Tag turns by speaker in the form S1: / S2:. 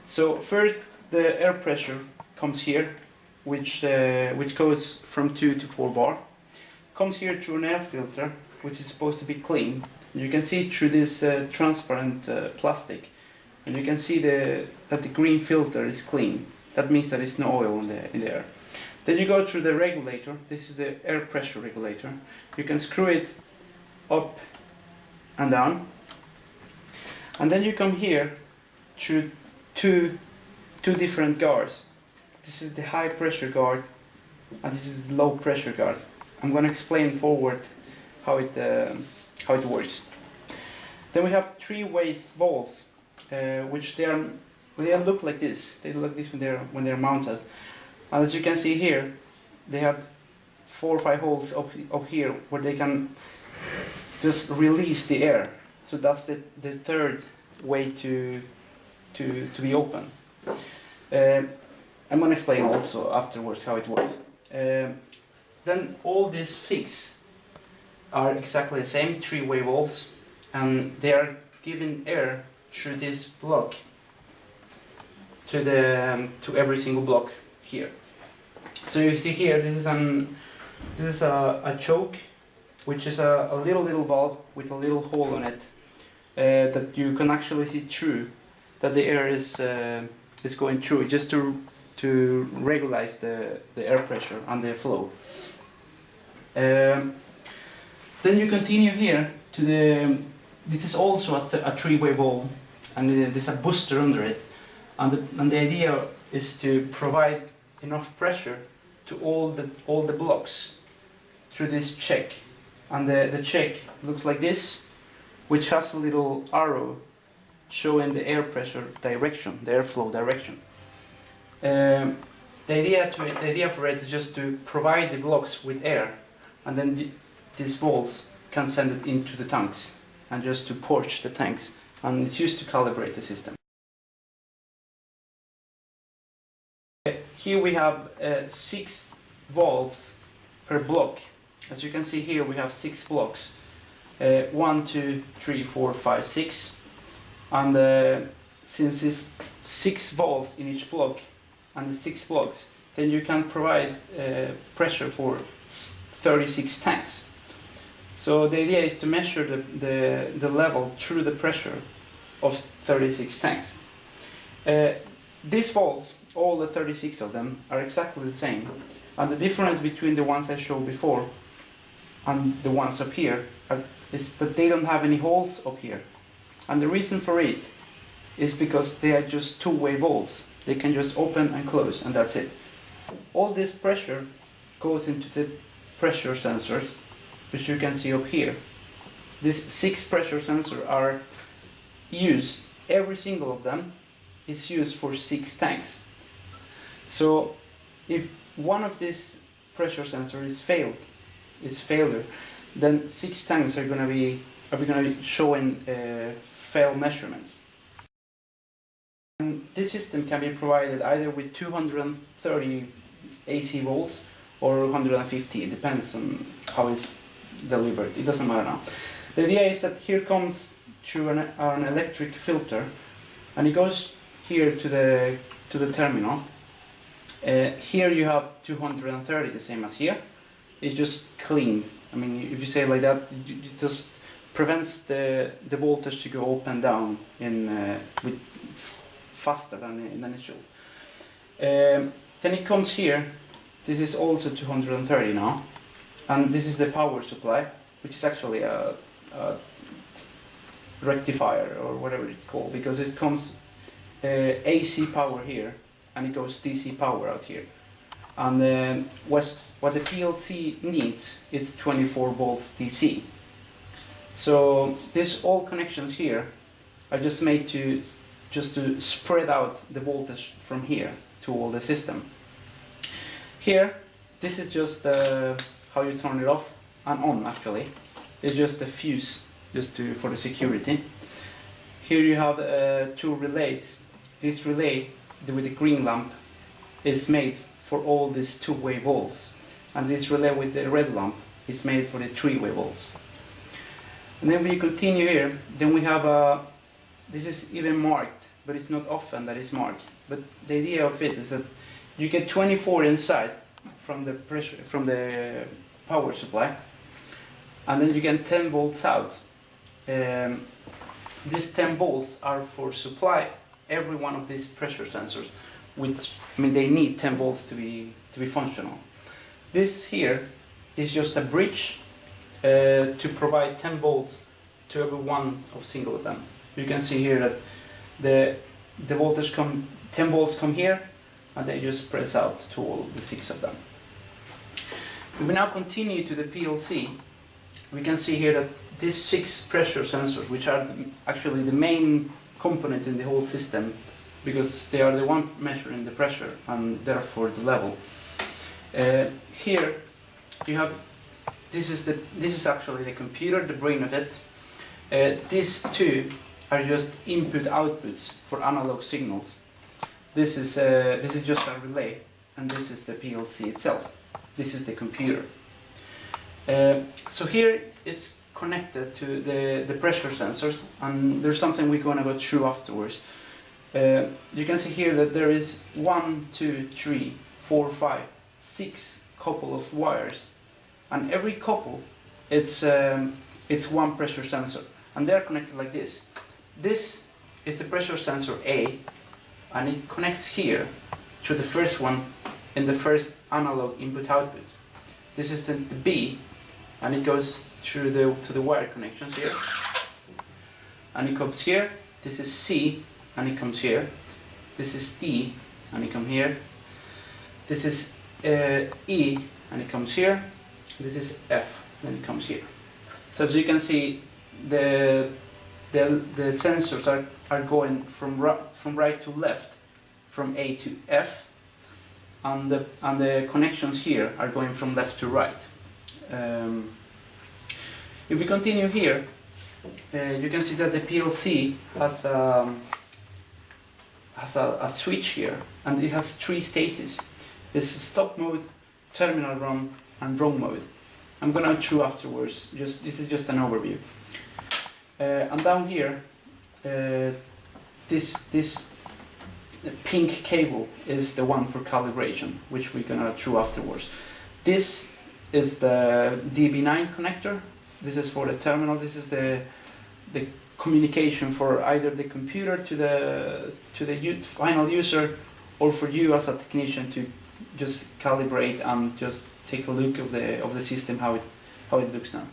S1: So first the air pressure comes here, which goes from 2 to 4 bar. Comes here through an air filter, which is supposed to be clean. You can see through this transparent plastic, and you can see that the green filter is clean. That means that there's no oil in the air. Then you go through the regulator. This is the air pressure regulator. You can screw it up and down, and then you come here through two different guards. This is the high pressure guard, and this is the low pressure guard. I'm going to explain forward how it works. Then we have three-way valves, which they look like this. They look like this when they're mounted. And as you can see here, they have 4 or 5 holes up here where they can just release the air. So that's the third way to be open. I'm going to explain also afterwards how it works. Then all these six are exactly the same, three-way valves, and they are giving air through this block to every single block here. So you see here, this is a choke, which is a little valve with a little hole in it that you can actually see through, that the air is going through, just to regulate the air pressure and the flow. Then you continue here to this is also a three-way valve, and there's a booster under it, and the idea is to provide enough pressure to all the blocks through this check, and the check looks like this, which has a little arrow showing the air pressure direction, the airflow direction. The idea for it is just to provide the blocks with air, and then these valves can send it into the tanks, and just to purge the tanks, and it's used to calibrate the system. Here we have 6 valves per block. As you can see here, we have 6 blocks. 1, 2, 3, 4, 5, 6. And since it's 6 valves in each block, and the 6 blocks, then you can provide pressure for 36 tanks. So the idea is to measure the level through the pressure of 36 tanks. These valves, all the 36 of them, are exactly the same, and the difference between the ones I showed before and the ones up here is that they don't have any holes up here. And the reason for it is because they are just two-way valves. They can just open and close, and that's it. All this pressure goes into the pressure sensors, which you can see up here. These 6 pressure sensors are used, every single of them is used for 6 tanks. So if one of these pressure sensors is failure, then 6 tanks are going to be showing fail measurements. And this system can be provided either with 230 AC volts or 150. It depends on how it's delivered. It doesn't matter now. The idea is that here comes through an electric filter, and it goes here to the terminal. Here you have 230, the same as here. It's just clean. I mean, if you say it like that, it just prevents the voltage to go up and down with faster than it should. Then it comes here. This is also 230 now, and this is the power supply, which is actually a rectifier or whatever it's called, because it comes AC power here and it goes DC power out here. And what the PLC needs, it's 24 volts DC. So all connections here are just made to spread out the voltage from here to all the system. Here, this is just how you turn it off and on. Actually, it's just a fuse, for the security. Here you have 2 relays. This relay with the green lamp is made for all these two-way valves, and this relay with the red lamp is made for the three-way valves. And then we continue here. Then we have this is even marked, but it's not often that it's marked. But the idea of it is that you get 24 inside from the pressure, from the power supply, and then you get 10 volts out. These 10 volts are for supply every one of these pressure sensors, which, I mean, they need 10 volts to be functional. This here is just a bridge to provide 10 volts to every one of single of them. You can see here that the voltage 10 volts come here, and they just spread out to all the 6 of them. If we now continue to the PLC, we can see here that these 6 pressure sensors, which are actually the main component in the whole system, because they are the one measuring the pressure and therefore the level. Here you have, this is actually the computer, the brain of it. These 2 are just input-outputs for analog signals. This is just a relay, and this is the PLC itself. This is the computer. So here it's connected to the pressure sensors, and there's something we're going to go through afterwards. You can see here that there is 1, 2, 3, 4, 5, 6 couple of wires, and every couple it's one pressure sensor, and they're connected like this. This is the pressure sensor A, and it connects here to the first one in the first analog input-output. This is the B, and it goes through to the wire connections here, and it comes here. This is C, and it comes here. This is D, and it comes here. This is E, and it comes here. This is F, and it comes here. So as you can see, the sensors are going from right to left, from A to F, and the connections here are going from left to right. If we continue here, you can see that the PLC has a switch here, and it has 3 stages. It's stop mode, terminal run, and run mode. I'm gonna go through afterwards. This is just an overview. And down here, this pink cable is the one for calibration, which we're gonna go through afterwards. This is the DB9 connector. This is for the terminal. This is the communication for either the computer to the final user, or for you as a technician to just calibrate and just take a look of the system, how it looks now.